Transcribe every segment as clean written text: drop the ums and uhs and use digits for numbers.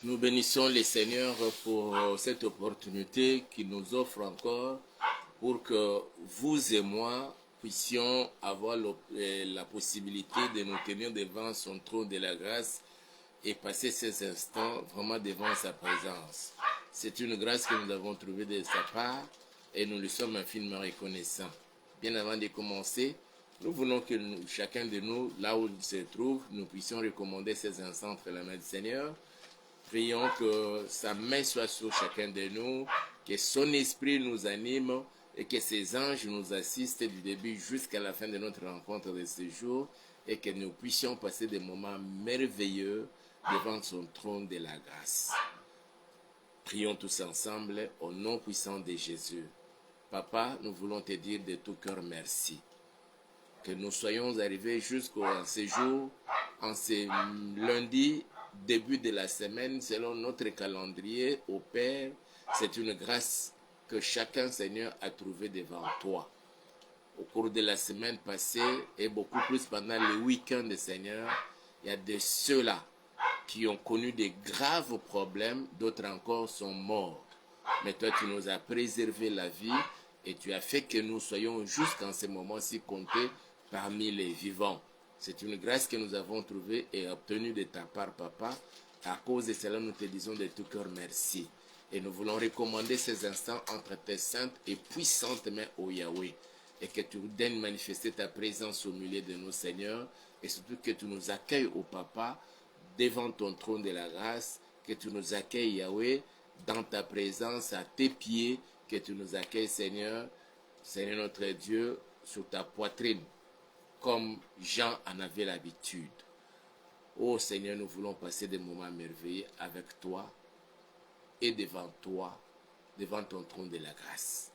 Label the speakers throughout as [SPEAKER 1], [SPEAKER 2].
[SPEAKER 1] Nous bénissons les Seigneurs pour cette opportunité qu'il nous offre encore pour que vous et moi puissions avoir la possibilité de nous tenir devant son trône de la grâce et passer ces instants vraiment devant sa présence. C'est une grâce que nous avons trouvée de sa part et nous lui sommes infiniment reconnaissants. Bien avant de commencer, nous voulons que chacun de nous, là où il se trouve, nous puissions recommander ces instants entre la main du Seigneur. Prions que sa main soit sur chacun de nous, que son esprit nous anime et que ses anges nous assistent du début jusqu'à la fin de notre rencontre de ce jour et que nous puissions passer des moments merveilleux devant son trône de la grâce. Prions tous ensemble au nom puissant de Jésus. Papa, nous voulons te dire de tout cœur merci. Que nous soyons arrivés jusqu'à ce jour, en ce lundi, début de la semaine, selon notre calendrier, au Père, c'est une grâce que chacun, Seigneur, a trouvée devant toi. Au cours de la semaine passée, et beaucoup plus pendant le week-end, Seigneur, il y a de ceux-là qui ont connu des graves problèmes, d'autres encore sont morts. Mais toi, tu nous as préservé la vie et tu as fait que nous soyons jusqu'en ce moment-ci comptés parmi les vivants. C'est une grâce que nous avons trouvée et obtenue de ta part, Papa. À cause de cela, nous te disons de tout cœur merci. Et nous voulons recommander ces instants entre tes saintes et puissantes mains, ô Yahweh. Et que tu daignes manifester ta présence au milieu de nos seigneurs. Et surtout que tu nous accueilles, ô Papa, devant ton trône de la grâce. Que tu nous accueilles, Yahweh, dans ta présence, à tes pieds. Que tu nous accueilles, Seigneur, Seigneur notre Dieu, sur ta poitrine, comme Jean en avait l'habitude. Oh Seigneur, nous voulons passer des moments merveilleux avec toi et devant toi, devant ton trône de la grâce.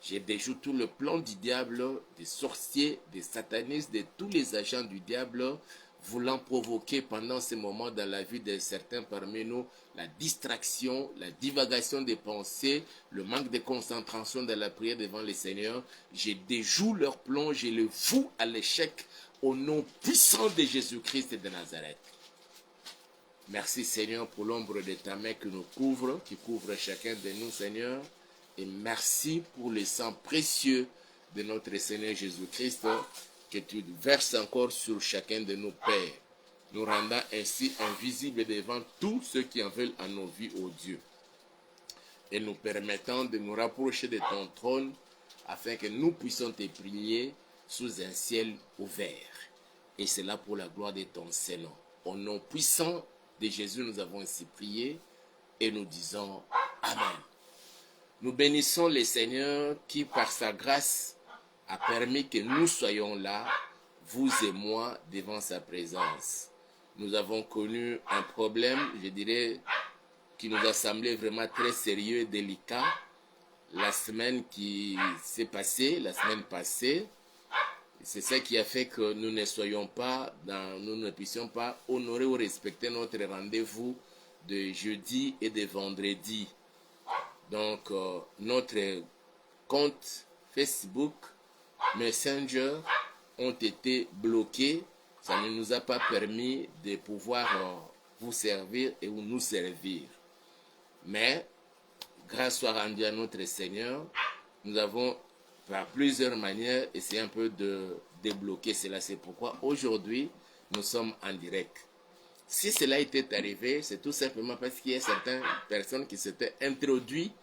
[SPEAKER 1] Je déjoue tout le plan du diable, des sorciers, des satanistes, de tous les agents du diable, voulant provoquer pendant ces moments dans la vie de certains parmi nous la distraction, la divagation des pensées, le manque de concentration dans la prière devant le Seigneur. Je déjoue leur plan, je le fous à l'échec au nom puissant de Jésus-Christ de Nazareth. Merci Seigneur pour l'ombre de ta main qui nous couvre, qui couvre chacun de nous, Seigneur. Et merci pour le sang précieux de notre Seigneur Jésus-Christ que tu verses encore sur chacun de nos pères, nous rendant ainsi invisibles devant tous ceux qui en veulent à nos vies, ô Dieu, et nous permettant de nous rapprocher de ton trône afin que nous puissions te prier sous un ciel ouvert. Et c'est là pour la gloire de ton Seigneur. Au nom puissant de Jésus, nous avons ainsi prié et nous disons Amen. Nous bénissons le Seigneur qui, par sa grâce, a permis que nous soyons là, vous et moi, devant sa présence. Nous avons connu un problème, je dirais, qui nous a semblé vraiment très sérieux et délicat la semaine qui s'est passée, la semaine passée. C'est ça qui a fait que nous ne puissions pas honorer ou respecter notre rendez-vous de jeudi et de vendredi. Donc, notre compte Facebook, Messenger ont été bloqués. Ça ne nous a pas permis de pouvoir vous servir et nous servir. Mais, grâce soit rendue à notre Seigneur, nous avons par plusieurs manières essayé un peu de débloquer cela. C'est pourquoi aujourd'hui, nous sommes en direct. Si cela était arrivé, c'est tout simplement parce qu'il y a certaines personnes qui s'étaient introduites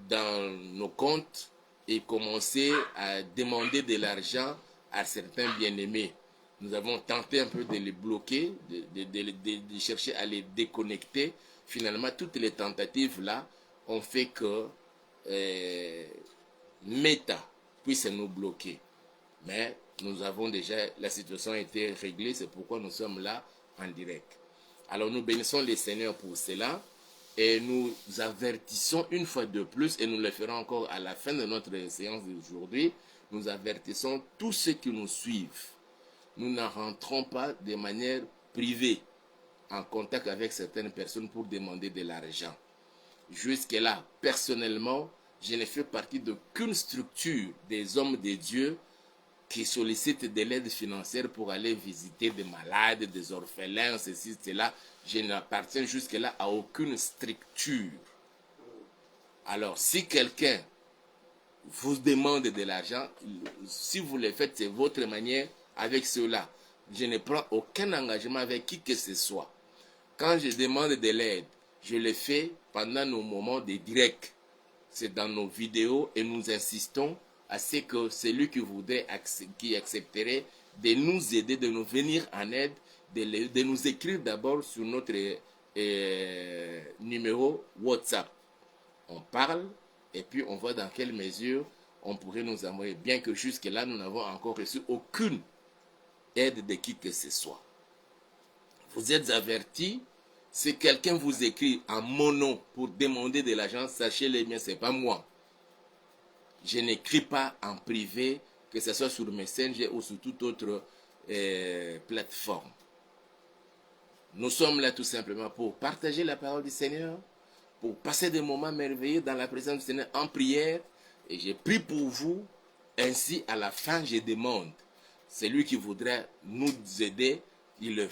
[SPEAKER 1] dans nos comptes et commençaient à demander de l'argent à certains bien-aimés. Nous avons tenté un peu de les bloquer, de chercher à les déconnecter. Finalement, toutes les tentatives là ont fait que Meta puisse nous bloquer. Mais nous avons déjà, la situation a été réglée, c'est pourquoi nous sommes là en direct. Alors nous bénissons les Seigneurs pour cela et nous avertissons une fois de plus, et nous le ferons encore à la fin de notre séance d'aujourd'hui, nous avertissons tous ceux qui nous suivent. Nous ne rentrons pas de manière privée en contact avec certaines personnes pour demander de l'argent. Jusque-là, personnellement, je ne fais partie d'aucune structure des hommes de Dieu qui sollicitent de l'aide financière pour aller visiter des malades, des orphelins, ceci, cela. Je n'appartiens jusque-là à aucune structure. Alors, si quelqu'un vous demande de l'argent, si vous le faites, c'est votre manière avec cela. Je ne prends aucun engagement avec qui que ce soit. Quand je demande de l'aide, je le fais pendant nos moments de direct. C'est dans nos vidéos et nous insistons à ce que celui qui voudrait, qui accepterait de nous aider, de nous venir en aide, de nous écrire d'abord sur notre numéro WhatsApp. On parle et puis on voit dans quelle mesure on pourrait nous envoyer. Bien que jusque-là, nous n'avons encore reçu aucune aide de qui que ce soit. Vous êtes avertis, si quelqu'un vous écrit en mon nom pour demander de l'argent, sachez-le bien, ce n'est pas moi. Je n'écris pas en privé, que ce soit sur Messenger ou sur toute autre plateforme. Nous sommes là tout simplement pour partager la parole du Seigneur, pour passer des moments merveilleux dans la présence du Seigneur en prière. Et j'ai prie pour vous. Ainsi, à la fin, je demande, celui qui voudrait nous aider, il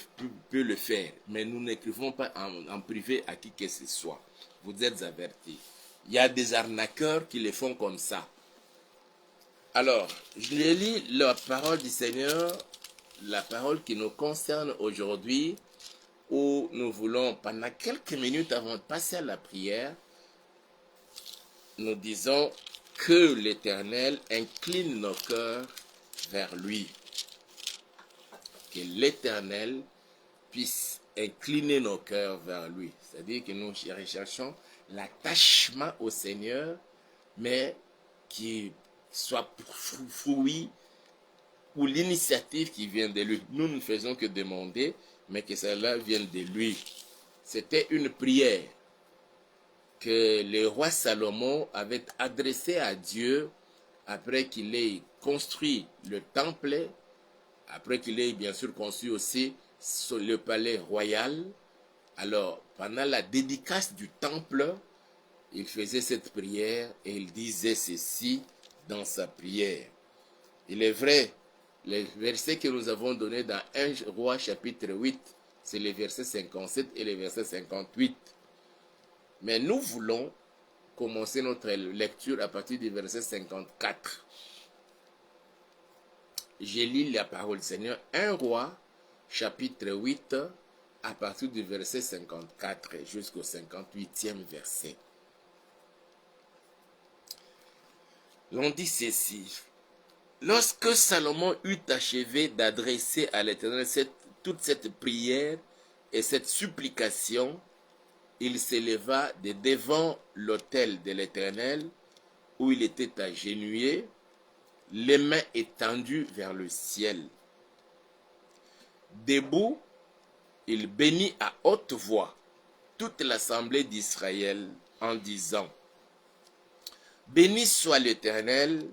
[SPEAKER 1] peut le faire. Mais nous n'écrivons pas en privé à qui que ce soit. Vous êtes avertis. Il y a des arnaqueurs qui le font comme ça. Alors, je lis la parole du Seigneur, la parole qui nous concerne aujourd'hui, où nous voulons, pendant quelques minutes avant de passer à la prière, nous disons que l'Éternel incline nos cœurs vers lui. Que l'Éternel puisse incliner nos cœurs vers lui. C'est-à-dire que nous recherchons l'attachement au Seigneur, mais qui soit fruit ou l'initiative qui vient de lui. Nous ne faisons que demander, mais que cela vienne de lui. C'était une prière que le roi Salomon avait adressée à Dieu après qu'il ait construit le temple, après qu'il ait bien sûr construit aussi le palais royal. Alors, pendant la dédicace du temple, il faisait cette prière et il disait ceci dans sa prière. Il est vrai, le verset que nous avons donné dans 1 Roi chapitre 8, c'est les versets 57 et les versets 58. Mais nous voulons commencer notre lecture à partir du verset 54. Je lis la parole du Seigneur. 1 Roi chapitre 8 à partir du verset 54 jusqu'au 58e verset. L'on dit ceci. Lorsque Salomon eut achevé d'adresser à l'Éternel toute cette prière et cette supplication, il s'éleva de devant l'autel de l'Éternel, où il était agenouillé, les mains étendues vers le ciel. Debout, il bénit à haute voix toute l'assemblée d'Israël en disant: Béni soit l'Éternel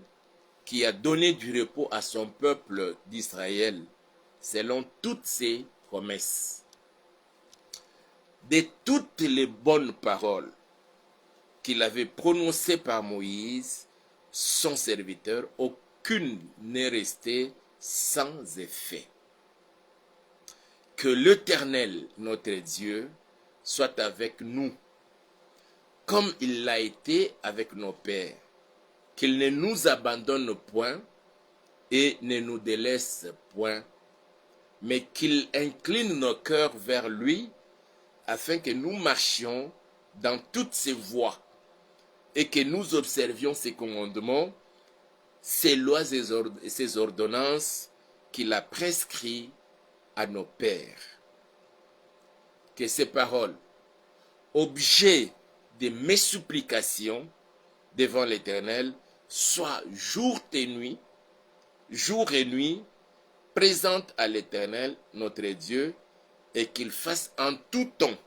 [SPEAKER 1] qui a donné du repos à son peuple d'Israël, selon toutes ses promesses. De toutes les bonnes paroles qu'il avait prononcées par Moïse, son serviteur, aucune n'est restée sans effet. Que l'Éternel, notre Dieu, soit avec nous, comme il l'a été avec nos pères, qu'il ne nous abandonne point et ne nous délaisse point, mais qu'il incline nos cœurs vers lui, afin que nous marchions dans toutes ses voies et que nous observions ses commandements, ses lois et ses ordonnances qu'il a prescrits à nos pères. Que ces paroles, objet de mes supplications devant l'Éternel, soient jour et nuit, présentes à l'Éternel, notre Dieu, et qu'il fasse en tout temps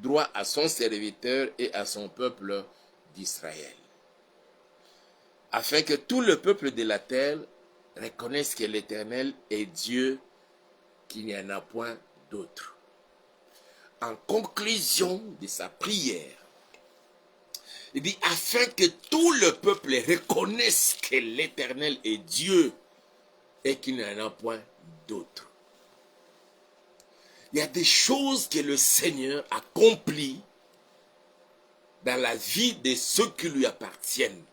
[SPEAKER 1] droit à son serviteur et à son peuple d'Israël. Afin que tout le peuple de la terre reconnaisse que l'Éternel est Dieu, qu'il n'y en a point d'autre. En conclusion de sa prière, il dit, afin que tout le peuple reconnaisse que l'Éternel est Dieu, et qu'il n'y en a point d'autre. Il y a des choses que le Seigneur accomplit dans la vie de ceux qui lui appartiennent.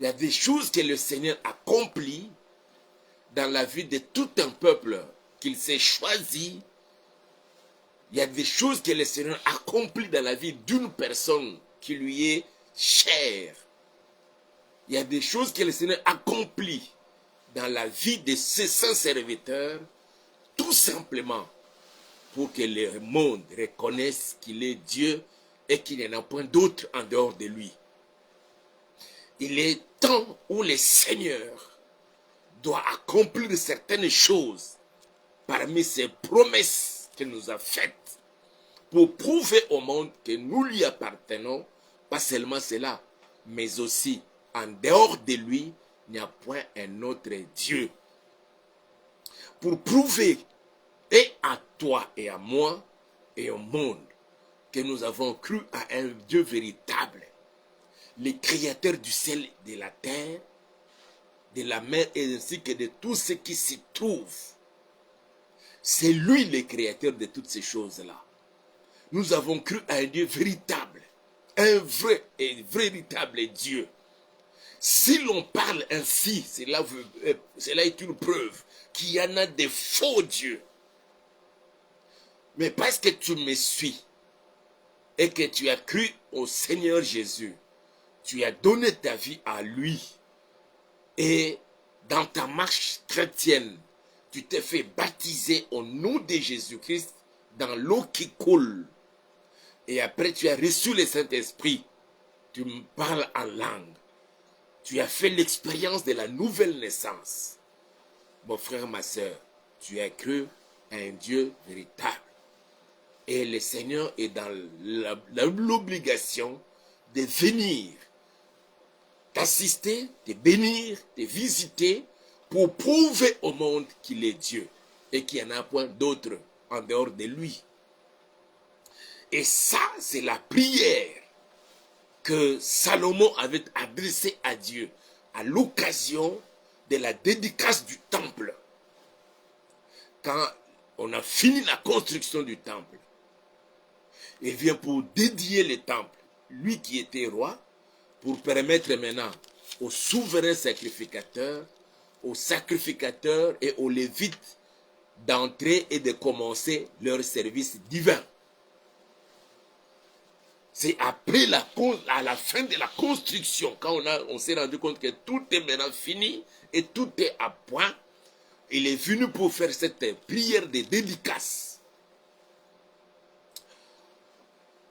[SPEAKER 1] Il y a des choses que le Seigneur accomplit dans la vie de tout un peuple qu'il s'est choisi. Il y a des choses que le Seigneur accomplit dans la vie d'une personne qui lui est chère. Il y a des choses que le Seigneur accomplit dans la vie de ses saints serviteurs, tout simplement pour que le monde reconnaisse qu'il est Dieu et qu'il n'y en a point d'autre en dehors de lui. Il est temps où le Seigneur doit accomplir certaines choses parmi ses promesses qu'il nous a faites pour prouver au monde que nous lui appartenons, pas seulement cela, mais aussi en dehors de lui, il n'y a point un autre Dieu. Pour prouver et à toi et à moi et au monde que nous avons cru à un Dieu véritable, le créateur du ciel et de la terre, de la mer et ainsi que de tout ce qui s'y trouve. C'est lui le créateur de toutes ces choses-là. Nous avons cru à un Dieu véritable, un vrai et véritable Dieu. Si l'on parle ainsi, cela est une preuve qu'il y en a des faux dieux. Mais parce que tu me suis et que tu as cru au Seigneur Jésus, tu as donné ta vie à lui. Et dans ta marche chrétienne, tu t'es fait baptiser au nom de Jésus-Christ dans l'eau qui coule. Et après tu as reçu le Saint-Esprit. Tu me parles en langue. Tu as fait l'expérience de la nouvelle naissance. Mon frère, ma soeur, tu as cru à un Dieu véritable. Et le Seigneur est dans l'obligation de venir t'assister, te bénir, te visiter pour prouver au monde qu'il est Dieu et qu'il n'y en a point d'autre en dehors de lui. Et ça, c'est la prière que Salomon avait adressée à Dieu à l'occasion de la dédicace du temple. Quand on a fini la construction du temple, il vient pour dédier le temple, lui qui était roi, pour permettre maintenant aux souverains sacrificateurs, et aux lévites d'entrer et de commencer leur service divin. C'est après à la fin de la construction, quand on s'est rendu compte que tout est maintenant fini et tout est à point, il est venu pour faire cette prière de dédicace.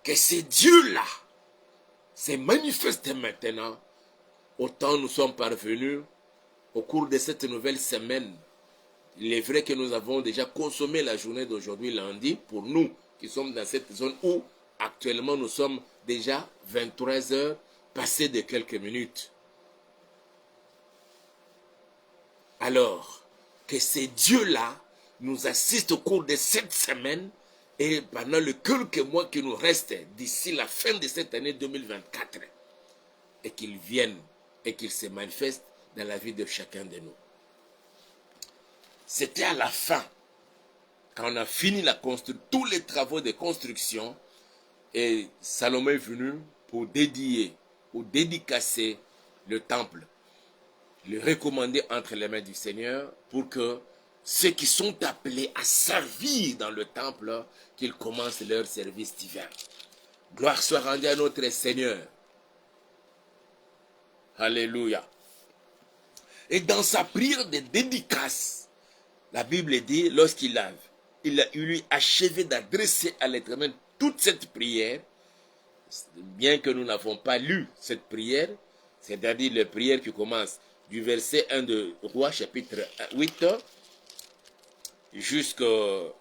[SPEAKER 1] Que ces dieux-là se manifestent maintenant, autant nous sommes parvenus au cours de cette nouvelle semaine. Il est vrai que nous avons déjà consommé la journée d'aujourd'hui, lundi, pour nous qui sommes dans cette zone où actuellement nous sommes déjà 23 heures passées de quelques minutes. Alors, que ces dieux-là nous assistent au cours de cette semaine et pendant le quelques mois qui nous restent d'ici la fin de cette année 2024 et qu'ils viennent et qu'ils se manifestent dans la vie de chacun de nous. C'était à la fin, quand on a fini tous les travaux de construction, et Salomon est venu pour dédier, pour dédicacer le temple, le recommander entre les mains du Seigneur pour que ceux qui sont appelés à servir dans le temple, qu'ils commencent leur service divin. Gloire soit rendue à notre Seigneur. Alléluia. Et dans sa prière de dédicace, la Bible dit, lorsqu'il a eu achevé d'adresser à l'Éternel toute cette prière, bien que nous n'avons pas lu cette prière, c'est-à-dire les prières qui commencent du verset 1 de Rois chapitre 8 jusqu'au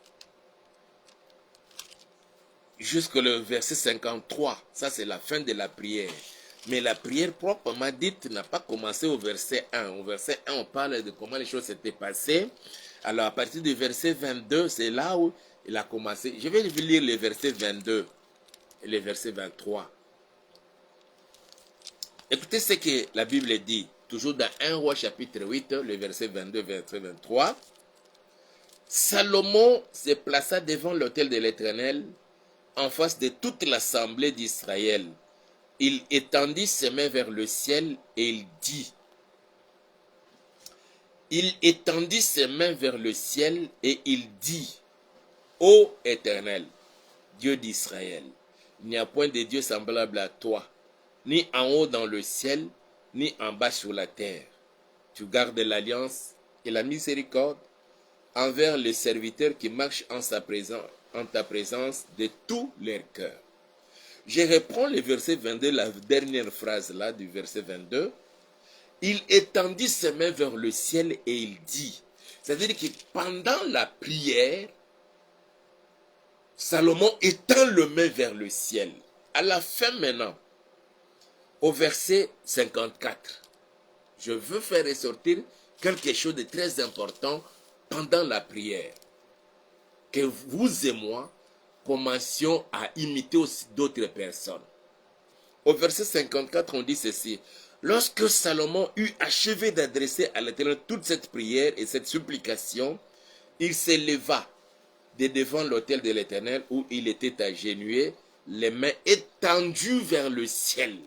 [SPEAKER 1] le verset 53. Ça, c'est la fin de la prière. Mais la prière proprement dite n'a pas commencé au verset 1. Au verset 1, on parle de comment les choses s'étaient passées. Alors, à partir du verset 22, c'est là où il a commencé. Je vais lire les versets 22 et les versets 23. Écoutez ce que la Bible dit. toujours dans 1 Roi chapitre 8, le verset 22, verset 23, Salomon se plaça devant l'autel de l'Éternel en face de toute l'assemblée d'Israël. Il étendit ses mains vers le ciel et il dit, Ô Éternel, Dieu d'Israël, il n'y a point de Dieu semblable à toi, ni en haut dans le ciel, ni en bas sur la terre. Tu gardes l'alliance et la miséricorde envers les serviteurs qui marchent en ta présence de tout leur cœur. Je reprends le verset 22, la dernière phrase là du verset 22. Il étendit ses mains vers le ciel et il dit. C'est-à-dire que pendant la prière, Salomon étend le main vers le ciel. À la fin maintenant, au verset 54, je veux faire ressortir quelque chose de très important pendant la prière. Que vous et moi commencions à imiter aussi d'autres personnes. Au verset 54, on dit ceci. Lorsque Salomon eut achevé d'adresser à l'Éternel toute cette prière et cette supplication, il s'éleva de devant l'autel de l'Éternel où il était agenouillé, les mains étendues vers le ciel.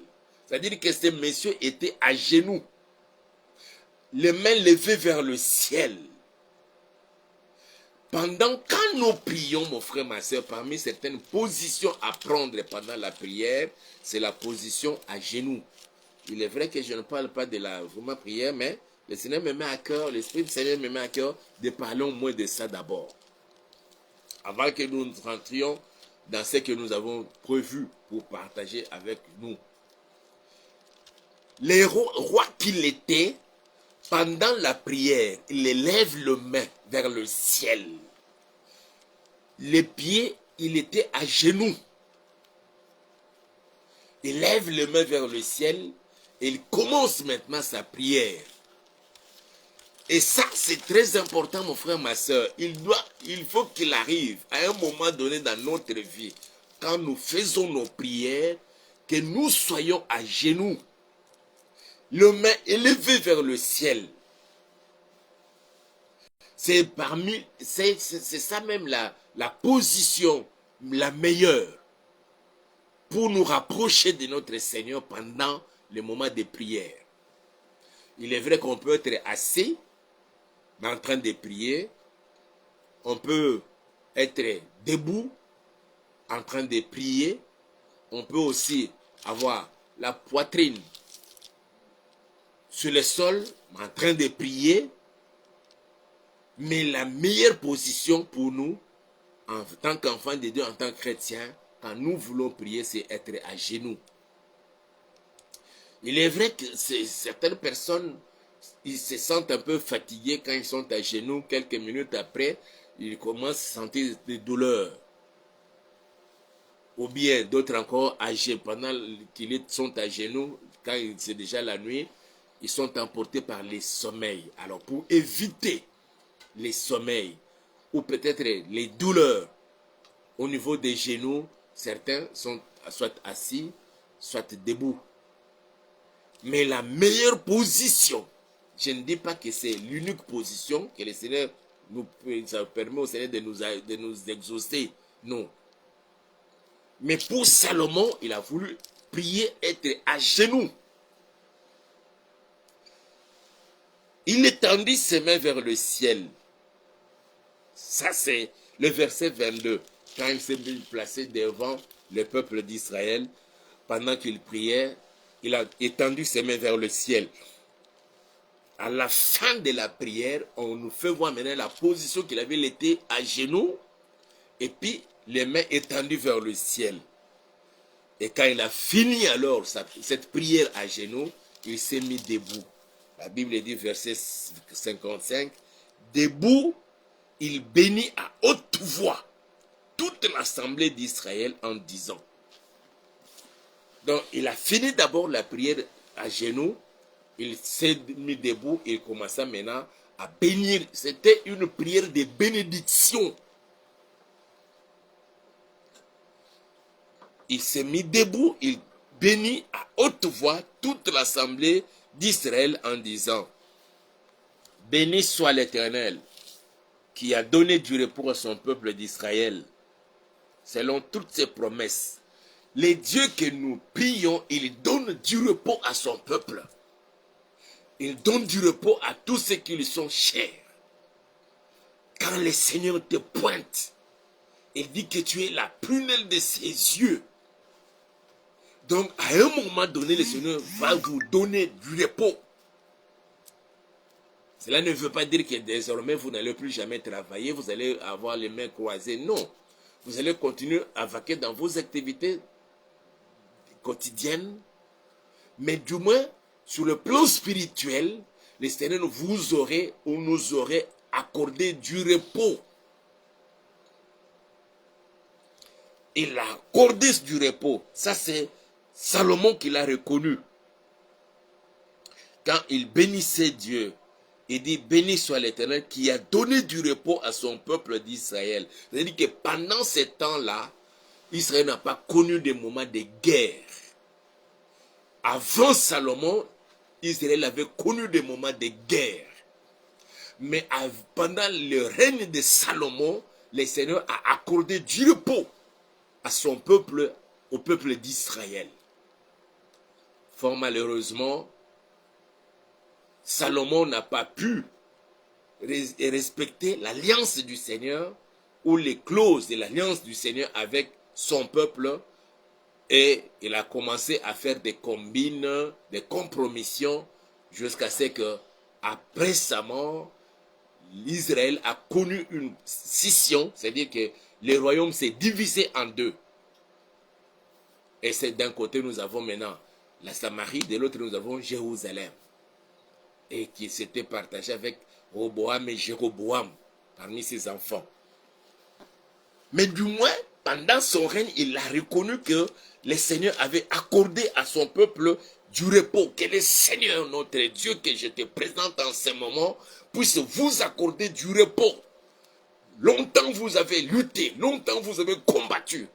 [SPEAKER 1] C'est-à-dire que ces messieurs étaient à genoux, les mains levées vers le ciel. Quand nous prions, mon frère, ma soeur, parmi certaines positions à prendre pendant la prière, c'est la position à genoux. Il est vrai que je ne parle pas de la vraiment prière, mais le Seigneur me met à cœur, l'Esprit du Seigneur me met à cœur de parler au moins de ça d'abord. Avant que nous rentrions dans ce que nous avons prévu pour partager avec nous. Le roi qu'il était, pendant la prière, il élève les mains vers le ciel. Les pieds, il était à genoux. Il lève les mains vers le ciel et il commence maintenant sa prière. Et ça, c'est très important, mon frère, ma soeur. Il faut qu'il arrive à un moment donné dans notre vie, quand nous faisons nos prières, que nous soyons à genoux, les mains élevées vers le ciel. C'est ça même la position la meilleure pour nous rapprocher de notre Seigneur pendant le moment de prière. Il est vrai qu'on peut être assis en train de prier, on peut être debout en train de prier, on peut aussi avoir la poitrine sur le sol en train de prier, mais la meilleure position pour nous, en tant qu'enfants de Dieu, en tant que chrétiens, quand nous voulons prier, c'est être à genoux. Il est vrai que certaines personnes, ils se sentent un peu fatigués quand ils sont à genoux. Quelques minutes après, ils commencent à sentir des douleurs. Ou bien d'autres encore âgés, pendant qu'ils sont à genoux, quand c'est déjà la nuit, ils sont emportés par les sommeils. Alors pour éviter les sommeils, ou peut-être les douleurs au niveau des genoux, certains sont soit assis, soit debout. Mais la meilleure position, je ne dis pas que c'est l'unique position que le Seigneur ça permet au Seigneur de nous exaucer. Non. Mais pour Salomon, il a voulu prier, être à genoux. Il étendit ses mains vers le ciel. Ça, c'est le verset 22. Quand il s'est placé devant le peuple d'Israël, pendant qu'il priait, il a étendu ses mains vers le ciel. À la fin de la prière, on nous fait voir maintenant la position qu'il avait été à genoux et puis les mains étendues vers le ciel. Et quand il a fini alors cette prière à genoux, il s'est mis debout. La Bible dit, verset 55, debout, il bénit à haute voix toute l'assemblée d'Israël en disant. Donc, il a fini d'abord la prière à genoux, il s'est mis debout, il commença maintenant à bénir. C'était une prière de bénédiction. Il s'est mis debout, il bénit à haute voix toute l'assemblée d'Israël en disant, béni soit l'Éternel qui a donné du repos à son peuple d'Israël, selon toutes ses promesses. Les dieux que nous prions, il donne du repos à son peuple. Il donne du repos à tous ceux qui lui sont chers. Quand le Seigneur te pointe, il dit que tu es la prunelle de ses yeux. Donc, à un moment donné, le Seigneur va vous donner du repos. Cela ne veut pas dire que désormais, vous n'allez plus jamais travailler, vous allez avoir les mains croisées. Non. Vous allez continuer à vaquer dans vos activités quotidiennes. Mais du moins, sur le plan spirituel, le Seigneur vous aurait ou nous aurait accordé du repos. Il a accordé du repos. Ça, c'est Salomon qui l'a reconnu. Quand il bénissait Dieu, il dit, béni soit l'Éternel qui a donné du repos à son peuple d'Israël. C'est-à-dire que pendant ces temps-là, Israël n'a pas connu des moments de guerre. Avant Salomon, Israël avait connu des moments de guerre. Mais pendant le règne de Salomon, le Seigneur a accordé du repos à son peuple, au peuple d'Israël. Fort malheureusement, Salomon n'a pas pu respecter l'alliance du Seigneur ou les clauses de l'alliance du Seigneur avec son peuple, et il a commencé à faire des combines, des compromissions, jusqu'à ce que, après sa mort, l'Israël a connu une scission, c'est-à-dire que le royaume s'est divisé en deux. Et c'est d'un côté nous avons maintenant la Samarie, de l'autre nous avons Jérusalem. Et qui s'était partagé avec Roboam et Jéroboam parmi ses enfants. Mais du moins, pendant son règne, il a reconnu que le Seigneur avait accordé à son peuple du repos. Que le Seigneur, notre Dieu, que je te présente en ce moment, puisse vous accorder du repos. Longtemps vous avez lutté, longtemps vous avez combattu.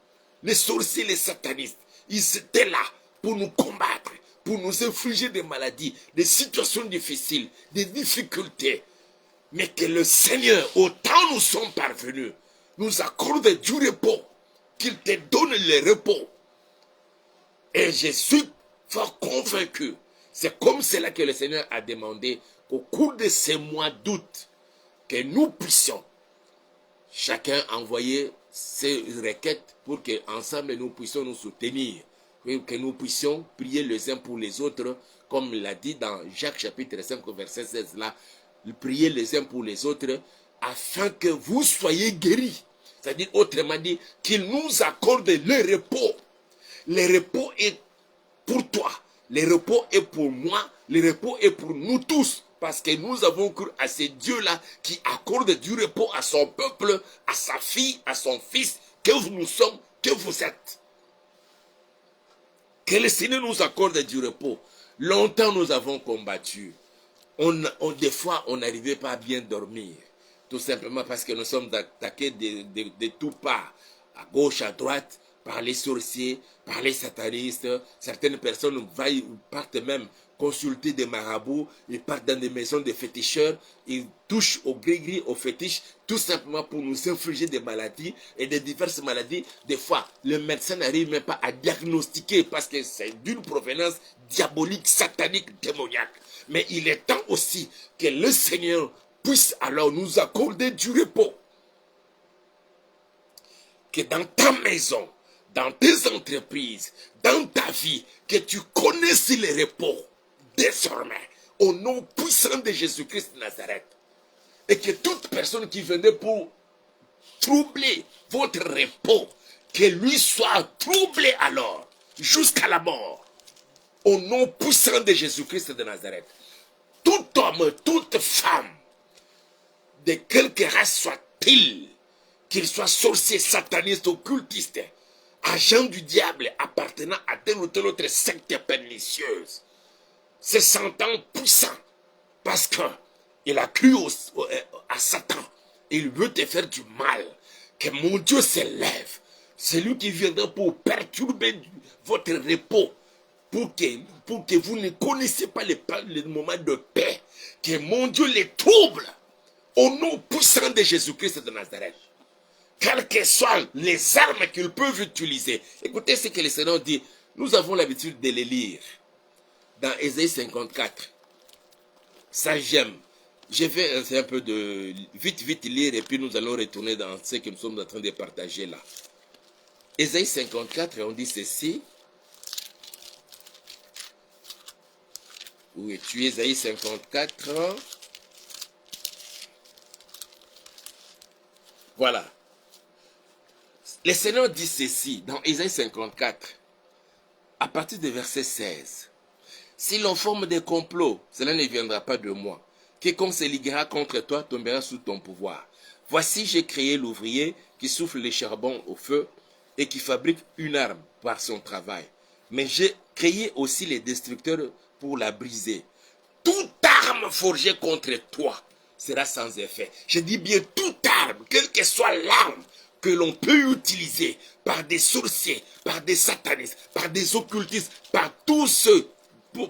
[SPEAKER 1] Les sorciers, les satanistes, ils étaient là pour nous combattre, pour nous infliger des maladies, des situations difficiles, des difficultés. Mais que le Seigneur, au temps où nous sommes parvenus, nous accorde du repos, qu'il te donne le repos. Et je suis fort convaincu, c'est comme cela que le Seigneur a demandé qu'au cours de ces mois d'août, que nous puissions chacun envoyer ses requêtes pour qu'ensemble nous puissions nous soutenir, que nous puissions prier les uns pour les autres, comme il l'a dit dans Jacques chapitre 5 verset 16 là, prier les uns pour les autres, afin que vous soyez guéris. C'est-à-dire autrement dit, qu'il nous accorde le repos. Le repos est pour toi, le repos est pour moi, le repos est pour nous tous. Parce que nous avons cru à ce Dieu-là qui accorde du repos à son peuple, à sa fille, à son fils, que nous sommes, que vous êtes. Que le Seigneur nous accorde du repos. Longtemps nous avons combattu. Des fois, on n'arrivait pas à bien dormir. Tout simplement parce que nous sommes attaqués de tous parts, à gauche, à droite, par les sorciers, par les satanistes. Certaines personnes partent même consulter des marabouts, ils partent dans des maisons de féticheurs, ils touchent au gris-gris, au fétiche, tout simplement pour nous infliger des maladies et des diverses maladies. Des fois, le médecin n'arrive même pas à diagnostiquer parce que c'est d'une provenance diabolique, satanique, démoniaque. Mais il est temps aussi que le Seigneur puisse alors nous accorder du repos. Que dans ta maison, dans tes entreprises, dans ta vie, que tu connaisses le repos désormais, au nom puissant de Jésus-Christ de Nazareth. Et que toute personne qui venait pour troubler votre repos, que lui soit troublé alors, jusqu'à la mort, au nom puissant de Jésus-Christ de Nazareth. Tout homme, toute femme, de quelque race soit-il, qu'il soit sorcier, sataniste, occultiste, agent du diable appartenant à telle ou telle autre secte pernicieuse, se sentant puissant parce qu'il a cru à Satan, il veut te faire du mal, que mon Dieu se lève, c'est lui qui viendra pour perturber votre repos, pour que vous ne connaissiez pas les moments de paix, que mon Dieu les trouble au nom puissant de Jésus-Christ de Nazareth. Quelles que soient les armes qu'ils peuvent utiliser. Écoutez ce que le Seigneur dit. Nous avons l'habitude de les lire. Dans Ésaïe 54. Ça j'aime. Je vais essayer un peu de vite lire et puis nous allons retourner dans ce que nous sommes en train de partager là. Ésaïe 54, on dit ceci. Où es-tu, Ésaïe 54? Voilà. Le Seigneur dit ceci dans Ésaïe 54, à partir du verset 16. Si l'on forme des complots, cela ne viendra pas de moi. Quiconque se liguera contre toi tombera sous ton pouvoir. Voici, j'ai créé l'ouvrier qui souffle les charbons au feu et qui fabrique une arme par son travail. Mais j'ai créé aussi les destructeurs pour la briser. Toute arme forgée contre toi sera sans effet. Je dis bien toute arme, quelle que soit l'arme que l'on peut utiliser par des sorciers, par des satanistes, par des occultistes, par tous ceux,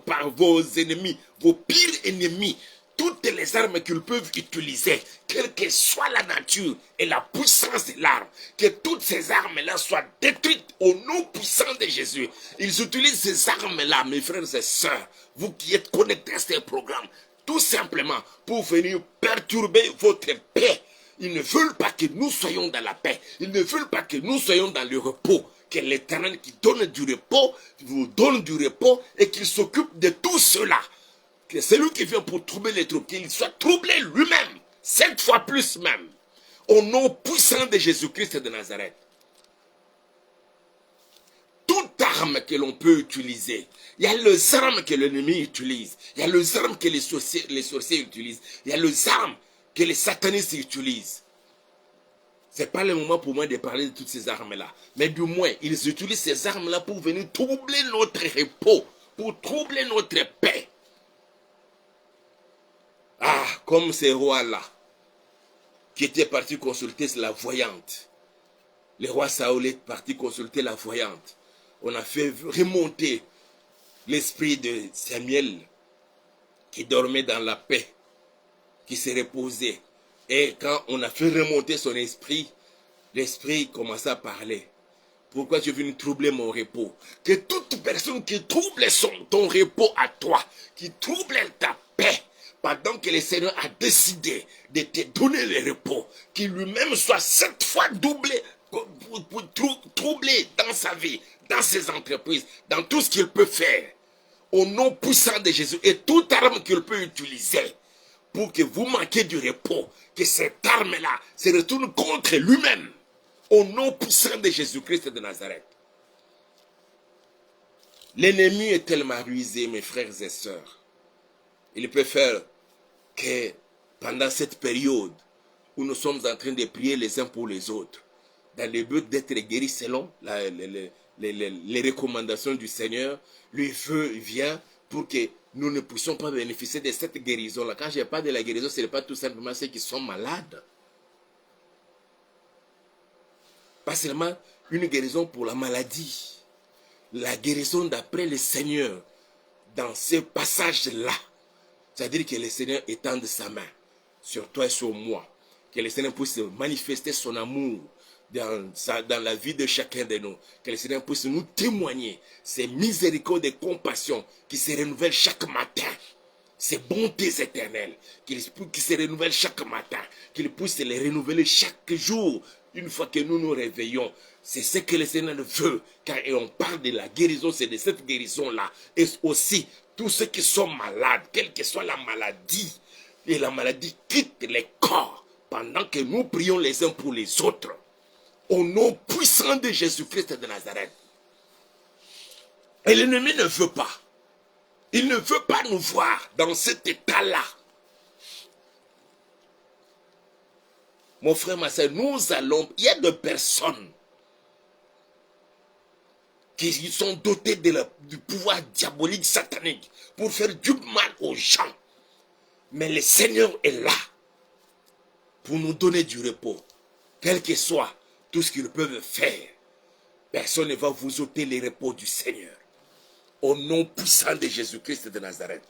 [SPEAKER 1] par vos ennemis, vos pires ennemis, toutes les armes qu'ils peuvent utiliser, quelle que soit la nature et la puissance de l'arme, que toutes ces armes-là soient détruites au nom puissant de Jésus. Ils utilisent ces armes-là, mes frères et sœurs, vous qui êtes connectés à ces programmes, tout simplement pour venir perturber votre paix. Ils ne veulent pas que nous soyons dans la paix. Ils ne veulent pas que nous soyons dans le repos. Que l'Éternel qui donne du repos, vous donne du repos et qu'il s'occupe de tout cela. Que celui qui vient pour troubler les troupes, qu'il soit troublé lui-même, 7 fois plus même, au nom puissant de Jésus-Christ de Nazareth. Toute arme que l'on peut utiliser, il y a les armes que l'ennemi utilise, il y a les armes que les sorciers utilisent, il y a les armes que les satanistes utilisent. Ce n'est pas le moment pour moi de parler de toutes ces armes-là, mais du moins, ils utilisent ces armes-là pour venir troubler notre repos, pour troubler notre paix. Ah, comme ces rois-là, qui étaient partis consulter la voyante. Le roi Saoul est parti consulter la voyante. On a fait remonter l'esprit de Samuel, qui dormait dans la paix, qui s'est reposé. Et quand on a fait remonter son esprit, l'esprit commença à parler. Pourquoi tu es venu troubler mon repos? Que toute personne qui trouble ton repos à toi, qui trouble ta paix, pendant que le Seigneur a décidé de te donner le repos, qu'il lui-même soit 7 fois doublé, troublé dans sa vie, dans ses entreprises, dans tout ce qu'il peut faire, au nom puissant de Jésus, et toute arme qu'il peut utiliser, pour que vous manquiez du repos, que cette arme-là se retourne contre lui-même, au nom puissant de Jésus-Christ de Nazareth. L'ennemi est tellement rusé, mes frères et sœurs. Il peut faire que pendant cette période où nous sommes en train de prier les uns pour les autres, dans le but d'être guéris selon les recommandations du Seigneur, le feu vient pour que nous ne puissions pas bénéficier de cette guérison-là. Quand je parle de la guérison, ce n'est pas tout simplement ceux qui sont malades. Pas seulement une guérison pour la maladie. La guérison d'après le Seigneur, dans ce passage-là, c'est-à-dire que le Seigneur étende sa main sur toi et sur moi. Que le Seigneur puisse manifester son amour dans la vie de chacun de nous. Que le Seigneur puisse nous témoigner ses miséricordes et compassions qui se renouvellent chaque matin. Ses bontés éternelles qui se renouvellent chaque matin. Qu'il puisse les renouveler chaque jour. Une fois que nous nous réveillons, c'est ce que le Seigneur veut. Quand on parle de la guérison, c'est de cette guérison-là. Et aussi, tous ceux qui sont malades, quelle que soit la maladie, et la maladie quitte les corps pendant que nous prions les uns pour les autres. Au nom puissant de Jésus-Christ de Nazareth. Et l'ennemi ne veut pas. Il ne veut pas nous voir dans cet état-là. Mon frère, ma soeur, il y a des personnes qui sont dotées du pouvoir diabolique, satanique, pour faire du mal aux gens. Mais le Seigneur est là pour nous donner du repos. Quel que soit tout ce qu'ils peuvent faire, personne ne va vous ôter le repos du Seigneur. au nom puissant de Jésus-Christ de Nazareth.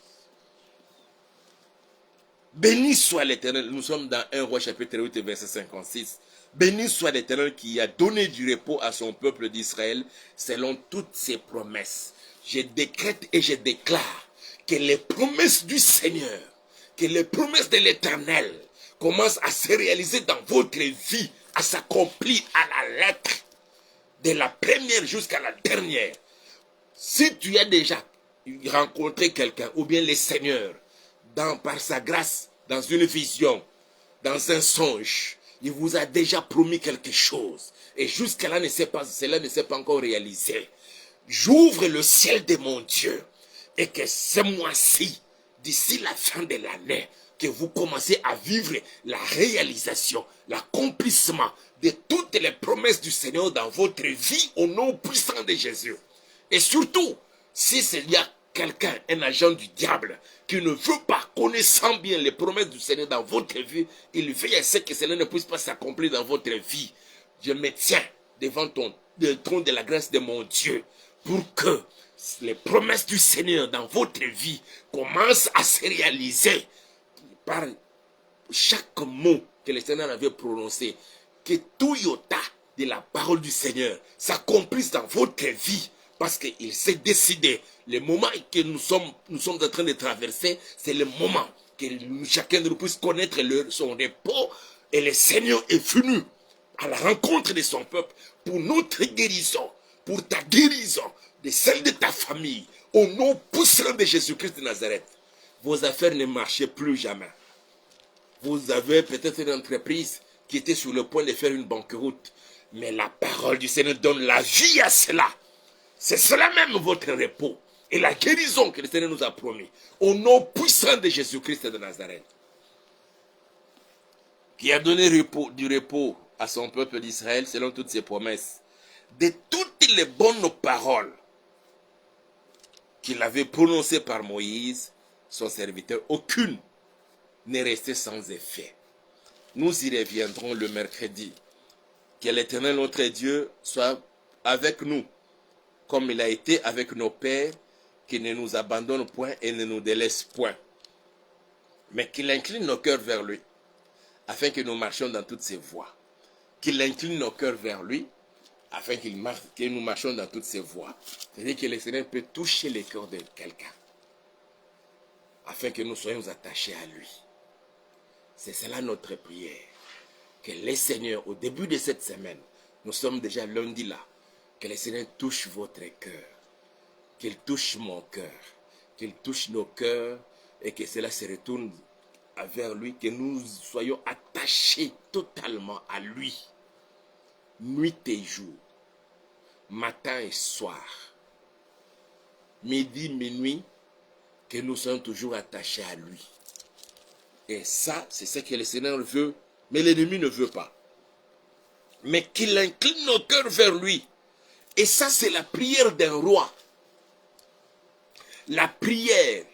[SPEAKER 1] Béni soit l'Éternel. Nous sommes dans 1 Roi chapitre 8 verset 56. Béni soit l'Éternel qui a donné du repos à son peuple d'Israël selon toutes ses promesses. Je décrète et je déclare que les promesses du Seigneur, que les promesses de l'Éternel commencent à se réaliser dans votre vie, à s'accomplir à la lettre, de la première jusqu'à la dernière. Si tu as déjà rencontré quelqu'un, ou bien le Seigneur, par sa grâce, dans une vision, dans un songe, il vous a déjà promis quelque chose. Et jusqu'à là, cela ne s'est pas encore réalisé. J'ouvre le ciel de mon Dieu. Et que ce mois-ci, d'ici la fin de l'année, que vous commencez à vivre la réalisation, l'accomplissement de toutes les promesses du Seigneur dans votre vie au nom puissant de Jésus. Et surtout, si il y a quelqu'un, un agent du diable, qui ne veut pas, connaissant bien les promesses du Seigneur dans votre vie, il veut à ce que cela ne puisse pas s'accomplir dans votre vie. Je me tiens devant le trône de la grâce de mon Dieu pour que les promesses du Seigneur dans votre vie commencent à se réaliser par chaque mot que le Seigneur avait prononcé. Que tout iota de la parole du Seigneur s'accomplisse dans votre vie. Parce qu'il s'est décidé, le moment que nous sommes en train de traverser, c'est le moment que chacun de nous puisse connaître son repos. Et le Seigneur est venu à la rencontre de son peuple pour notre guérison, pour ta guérison, de celle de ta famille, au nom puissant de Jésus-Christ de Nazareth. Vos affaires ne marchaient plus jamais. Vous avez peut-être une entreprise qui était sur le point de faire une banqueroute, mais la parole du Seigneur donne la vie à cela. C'est cela même votre repos et la guérison que le Seigneur nous a promis. Au nom puissant de Jésus-Christ de Nazareth, qui a donné du repos à son peuple d'Israël selon toutes ses promesses. De toutes les bonnes paroles qu'il avait prononcées par Moïse, son serviteur, aucune n'est restée sans effet. Nous y reviendrons le mercredi. Que l'Éternel notre Dieu soit avec nous, comme il a été avec nos pères, qui ne nous abandonne point et ne nous délaisse point, mais qu'il incline nos cœurs vers lui, afin que nous marchions dans toutes ses voies. Qu'il incline nos cœurs vers lui, afin que nous marchions dans toutes ses voies. C'est-à-dire que le Seigneur peut toucher le cœur de quelqu'un, afin que nous soyons attachés à lui. C'est cela notre prière. Que le Seigneur, au début de cette semaine, nous sommes déjà lundi là, que le Seigneur touche votre cœur, qu'il touche mon cœur, qu'il touche nos cœurs et que cela se retourne vers lui, que nous soyons attachés totalement à lui, nuit et jour, matin et soir, midi, minuit, que nous soyons toujours attachés à lui. Et ça, c'est ce que le Seigneur veut, mais l'ennemi ne veut pas. Mais qu'il incline nos cœurs vers lui. Et ça, c'est la prière d'un roi. La prière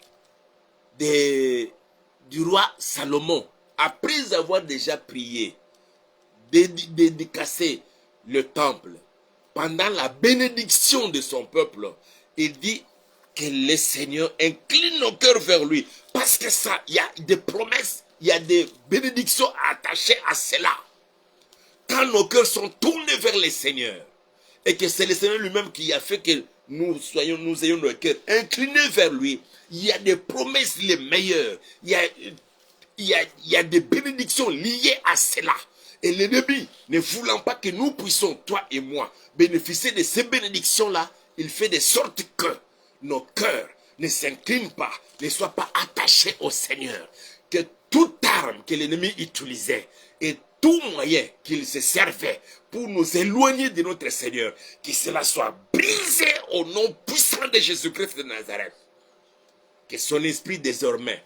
[SPEAKER 1] du roi Salomon, après avoir déjà prié, dédicacé le temple, pendant la bénédiction de son peuple, il dit que le Seigneur incline nos cœurs vers lui. Parce que ça, il y a des promesses, il y a des bénédictions attachées à cela. Quand nos cœurs sont tournés vers le Seigneur, et que c'est le Seigneur lui-même qui a fait que nous ayons nos cœurs inclinés vers lui, il y a des promesses les meilleures, il y a des bénédictions liées à cela. Et l'ennemi, ne voulant pas que nous puissions, toi et moi, bénéficier de ces bénédictions-là, il fait de sorte que nos cœurs ne s'inclinent pas, ne soient pas attachés au Seigneur. Que toute arme que l'ennemi utilisait et tout moyen qu'il se servait pour nous éloigner de notre Seigneur, que cela soit brisé au nom puissant de Jésus-Christ de Nazareth. Que son esprit désormais,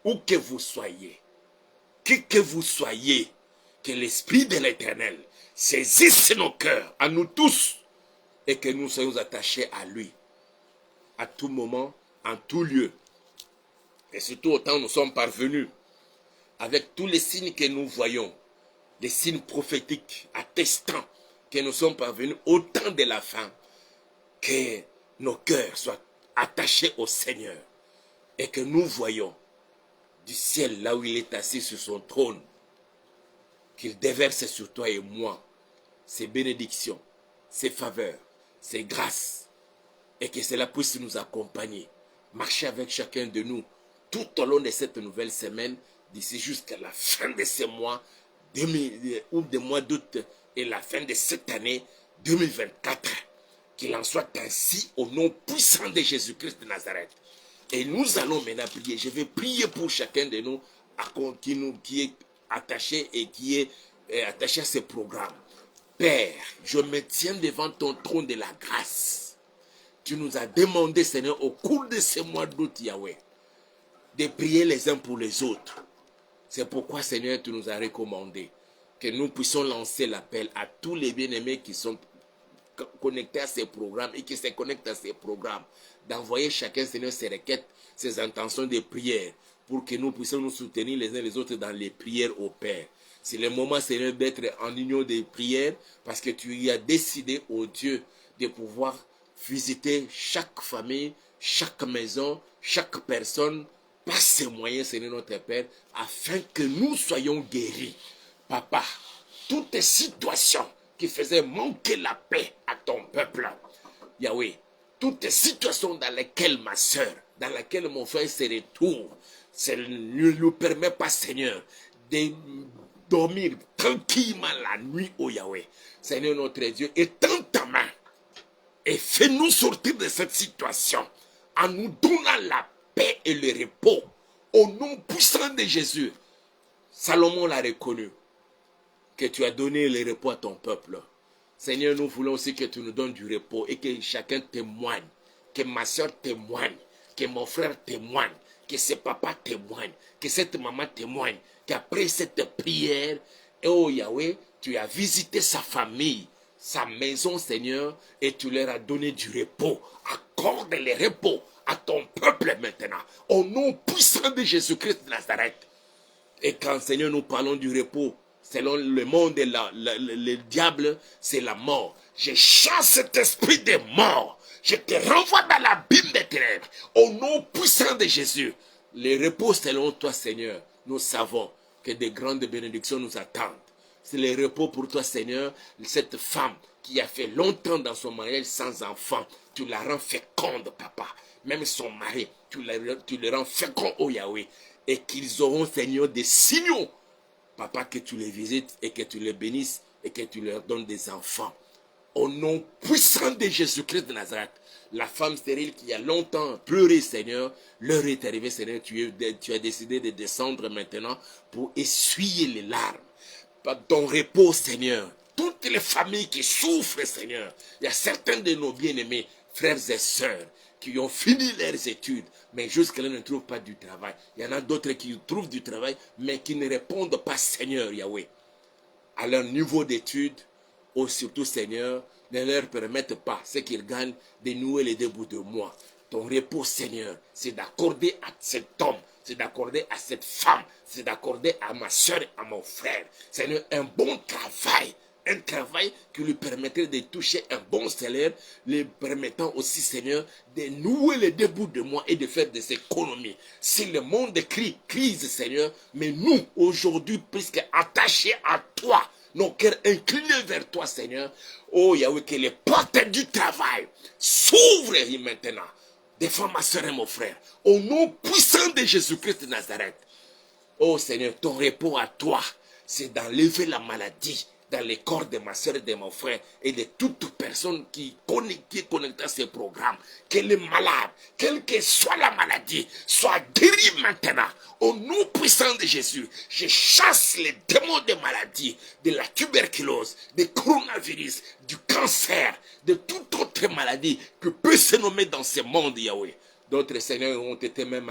[SPEAKER 1] où que vous soyez, qui que vous soyez, que l'esprit de l'Éternel saisisse nos cœurs, à nous tous, et que nous soyons attachés à lui, à tout moment, en tout lieu. Et surtout autant nous sommes parvenus, avec tous les signes que nous voyons, des signes prophétiques attestant que nous sommes parvenus au temps de la fin, que nos cœurs soient attachés au Seigneur et que nous voyons du ciel, là où il est assis sur son trône, qu'il déverse sur toi et moi ses bénédictions, ses faveurs, ses grâces, et que cela puisse nous accompagner, marcher avec chacun de nous tout au long de cette nouvelle semaine, d'ici jusqu'à la fin de ce mois, ou des mois d'août, et la fin de cette année 2024. Qu'il en soit ainsi au nom puissant de Jésus-Christ de Nazareth. Et nous allons maintenant prier. Je vais prier pour chacun de nous qui est attaché et qui est attaché à ce programme. Père, je me tiens devant ton trône de la grâce. Tu nous as demandé, Seigneur, au cours de ce mois d'août, Yahweh, de prier les uns pour les autres. C'est pourquoi, Seigneur, tu nous as recommandé que nous puissions lancer l'appel à tous les bien-aimés qui sont connectés à ces programmes et qui se connectent à ces programmes, d'envoyer chacun, Seigneur, ses requêtes, ses intentions de prière, pour que nous puissions nous soutenir les uns les autres dans les prières au Père. C'est le moment, Seigneur, d'être en union des prières, parce que tu y as décidé, ô Dieu, de pouvoir visiter chaque famille, chaque maison, chaque personne, par ces moyens, Seigneur notre Père, afin que nous soyons guéris. Papa, toutes situations qui faisaient manquer la paix à ton peuple, Yahweh, toutes situations dans lesquelles ma soeur, dans lesquelles mon frère se retrouve, ne nous permet pas, Seigneur, de dormir tranquillement la nuit, ô Yahweh. Seigneur notre Dieu, étends ta main et fais-nous sortir de cette situation en nous donnant la paix et le repos. Au nom puissant de Jésus, Salomon l'a reconnu, que tu as donné le repos à ton peuple. Seigneur, nous voulons aussi que tu nous donnes du repos et que chacun témoigne, que ma soeur témoigne, que mon frère témoigne, que ce papa témoigne, que cette maman témoigne, qu'après cette prière, oh Yahweh, tu as visité sa famille, sa maison, Seigneur, et tu leur as donné du repos. Accorde le repos à ton peuple maintenant, au nom puissant de Jésus-Christ de Nazareth. Et quand, Seigneur, nous parlons du repos, selon le monde, le diable, c'est la mort. Je chasse cet esprit de mort. Je te renvoie dans l'abîme des ténèbres. Au nom puissant de Jésus. Le repos selon toi, Seigneur. Nous savons que de grandes bénédictions nous attendent. C'est le repos pour toi, Seigneur. Cette femme qui a fait longtemps dans son mariage sans enfant. Tu la rends féconde, papa. Même son mari, tu le rends fécond, oh Yahweh. Et qu'ils auront, Seigneur, des signaux. Papa, que tu les visites et que tu les bénisses et que tu leur donnes des enfants. Au nom puissant de Jésus-Christ de Nazareth, la femme stérile qui a longtemps pleuré, Seigneur, l'heure est arrivée, Seigneur, tu as décidé de descendre maintenant pour essuyer les larmes. Par ton repos, Seigneur, toutes les familles qui souffrent, Seigneur, il y a certains de nos bien-aimés, frères et sœurs, qui ont fini leurs études, mais jusque-là ne trouvent pas du travail. Il y en a d'autres qui trouvent du travail, mais qui ne répondent pas, Seigneur Yahweh, à leur niveau d'études, ou surtout, Seigneur, ne leur permettent pas ce qu'ils gagnent de nouer les débuts de mois. Ton repos, Seigneur, c'est d'accorder à cet homme, c'est d'accorder à cette femme, c'est d'accorder à ma soeur et à mon frère, Seigneur, un bon travail. Un travail qui lui permettrait de toucher un bon salaire, lui permettant aussi, Seigneur, de nouer les débuts de mois et de faire des économies. Si le monde crie crise, Seigneur, mais nous, aujourd'hui, puisque attachés à toi, nos cœurs inclinés vers toi, Seigneur, oh Yahweh, que les portes du travail s'ouvrent maintenant. Défends ma soeur et mon frère, au nom puissant de Jésus-Christ de Nazareth. Oh Seigneur, ton repos à toi, c'est d'enlever la maladie dans les corps de ma soeur et de mon frère et de toute personne qui est connectée à ce programme, qu'elle est malade, quelle que soit la maladie, soit guérie maintenant. Au nom puissant de Jésus, je chasse les démons de maladie, de la tuberculose, du coronavirus, du cancer, de toute autre maladie que peut se nommer dans ce monde, Yahweh. D'autres, Seigneur, ont été même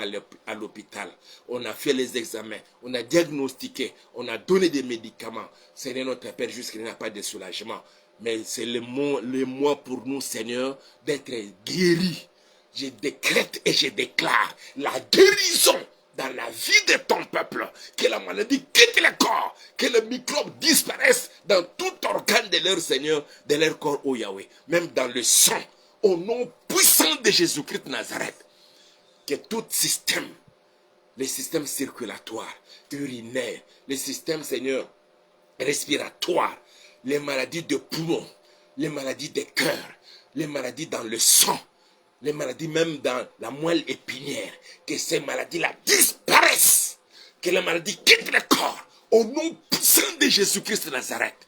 [SPEAKER 1] à l'hôpital. On a fait les examens, on a diagnostiqué, on a donné des médicaments. Seigneur, notre Père, jusqu'il n'y a pas de soulagement. Mais c'est le mois pour nous, Seigneur, d'être guéris. Je décrète et je déclare la guérison dans la vie de ton peuple. Que la maladie quitte le corps, que les microbes disparaissent dans tout organe de leur Seigneur, de leur corps, oh Yahweh. Même dans le sang. Au nom puissant de Jésus-Christ de Nazareth, que tout système, les systèmes circulatoires, urinaires, les systèmes, Seigneur, respiratoires, les maladies de poumons, les maladies des cœurs, les maladies dans le sang, les maladies même dans la moelle épinière, que ces maladies-là disparaissent, que les maladies quittent le corps, au nom puissant de Jésus-Christ de Nazareth.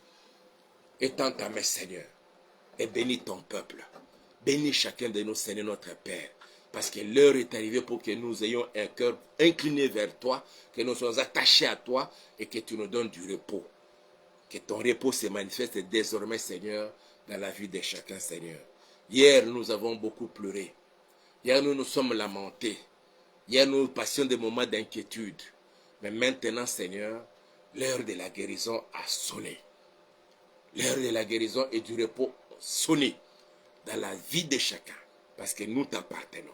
[SPEAKER 1] Étends ta main, Seigneur, et bénis ton peuple. Bénis chacun de nous, Seigneur, notre Père. Parce que l'heure est arrivée pour que nous ayons un cœur incliné vers toi, que nous soyons attachés à toi et que tu nous donnes du repos. Que ton repos se manifeste désormais, Seigneur, dans la vie de chacun, Seigneur. Hier, nous avons beaucoup pleuré. Hier, nous nous sommes lamentés. Hier, nous passions des moments d'inquiétude. Mais maintenant, Seigneur, l'heure de la guérison a sonné. L'heure de la guérison et du repos a sonné dans la vie de chacun. Parce que nous t'appartenons.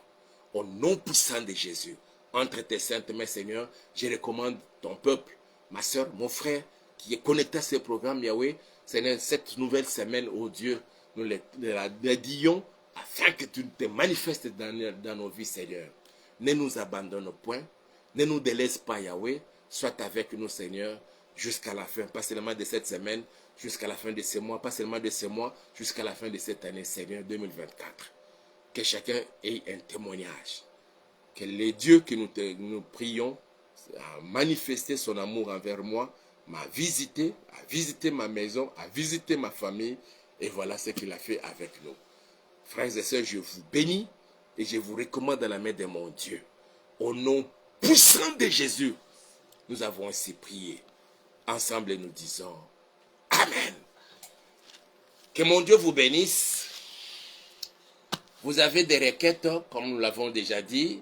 [SPEAKER 1] Au nom puissant de Jésus, entre tes saintes mains, Seigneur, je recommande ton peuple, ma soeur, mon frère, qui est connecté à ce programme, Yahweh. Seigneur, cette nouvelle semaine, oh Dieu, nous la dédions afin que tu te manifestes dans nos vies, Seigneur. Ne nous abandonne point, ne nous délaisse pas, Yahweh. Sois avec nous, Seigneur, jusqu'à la fin, pas seulement de cette semaine, jusqu'à la fin de ce mois, pas seulement de ce mois, jusqu'à la fin de cette année, Seigneur, 2024. Que chacun ait un témoignage. Que les dieux que nous prions a manifesté son amour envers moi, m'a visité, a visité ma maison, a visité ma famille, et voilà ce qu'il a fait avec nous. Frères et sœurs, je vous bénis et je vous recommande dans la main de mon Dieu. Au nom puissant de Jésus, nous avons ainsi prié. Ensemble, nous disons Amen. Que mon Dieu vous bénisse. Vous avez des requêtes, comme nous l'avons déjà dit,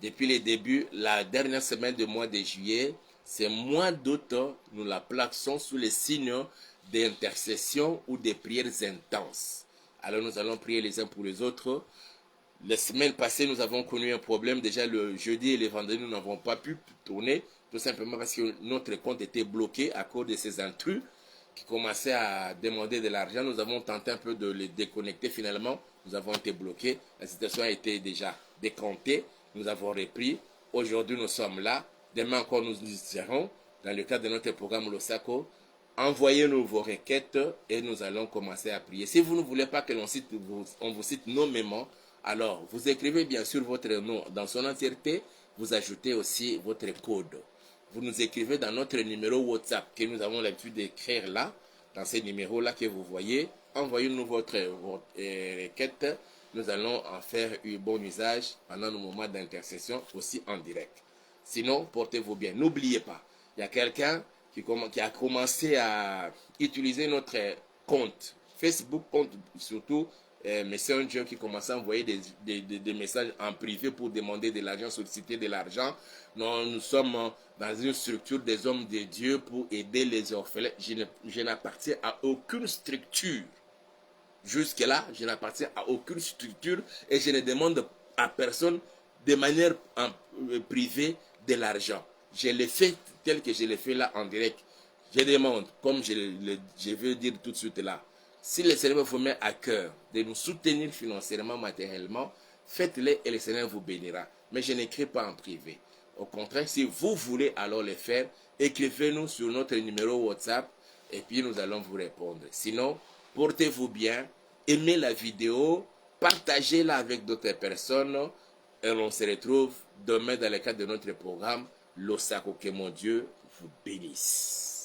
[SPEAKER 1] depuis le début, la dernière semaine du mois de juillet, c'est mois d'août, nous la plaçons sous les signes d'intercession ou de prières intenses. Alors nous allons prier les uns pour les autres. La semaine passée, nous avons connu un problème. Déjà le jeudi et le vendredi, nous n'avons pas pu tourner, tout simplement parce que notre compte était bloqué à cause de ces intrus qui commençaient à demander de l'argent. Nous avons tenté un peu de les déconnecter. Finalement, nous avons été bloqués. La situation a été déjà décomptée. Nous avons repris. Aujourd'hui, nous sommes là. Demain encore, nous y serons. Dans le cadre de notre programme Losako, envoyez-nous vos requêtes et nous allons commencer à prier. Si vous ne voulez pas que on vous cite nommément, alors vous écrivez bien sûr votre nom dans son entièreté. Vous ajoutez aussi votre code. Vous nous écrivez dans notre numéro WhatsApp que nous avons l'habitude d'écrire là, dans ces numéros-là que vous voyez. Envoyez-nous votre requête. Nous allons en faire un bon usage pendant nos moments d'intercession, aussi en direct. Sinon, portez-vous bien. N'oubliez pas, il y a quelqu'un qui a commencé à utiliser notre compte Facebook, compte surtout Messenger, qui commence à envoyer des messages en privé pour demander de l'argent, solliciter de l'argent. Nous sommes dans une structure des hommes de Dieu pour aider les orphelins. Je n'appartiens à aucune structure. Jusque-là, je n'appartiens à aucune structure et je ne demande à personne de manière privée de l'argent. Je l'ai fait tel que je l'ai fait là en direct. Je demande, comme je veux dire tout de suite là, si le Seigneur vous met à cœur de nous soutenir financièrement, matériellement, faites-le et le Seigneur vous bénira. Mais je n'écris pas en privé. Au contraire, si vous voulez alors le faire, écrivez-nous sur notre numéro WhatsApp et puis nous allons vous répondre. Sinon, portez-vous bien, aimez la vidéo, partagez-la avec d'autres personnes et on se retrouve demain dans le cadre de notre programme Losako. Que mon Dieu vous bénisse.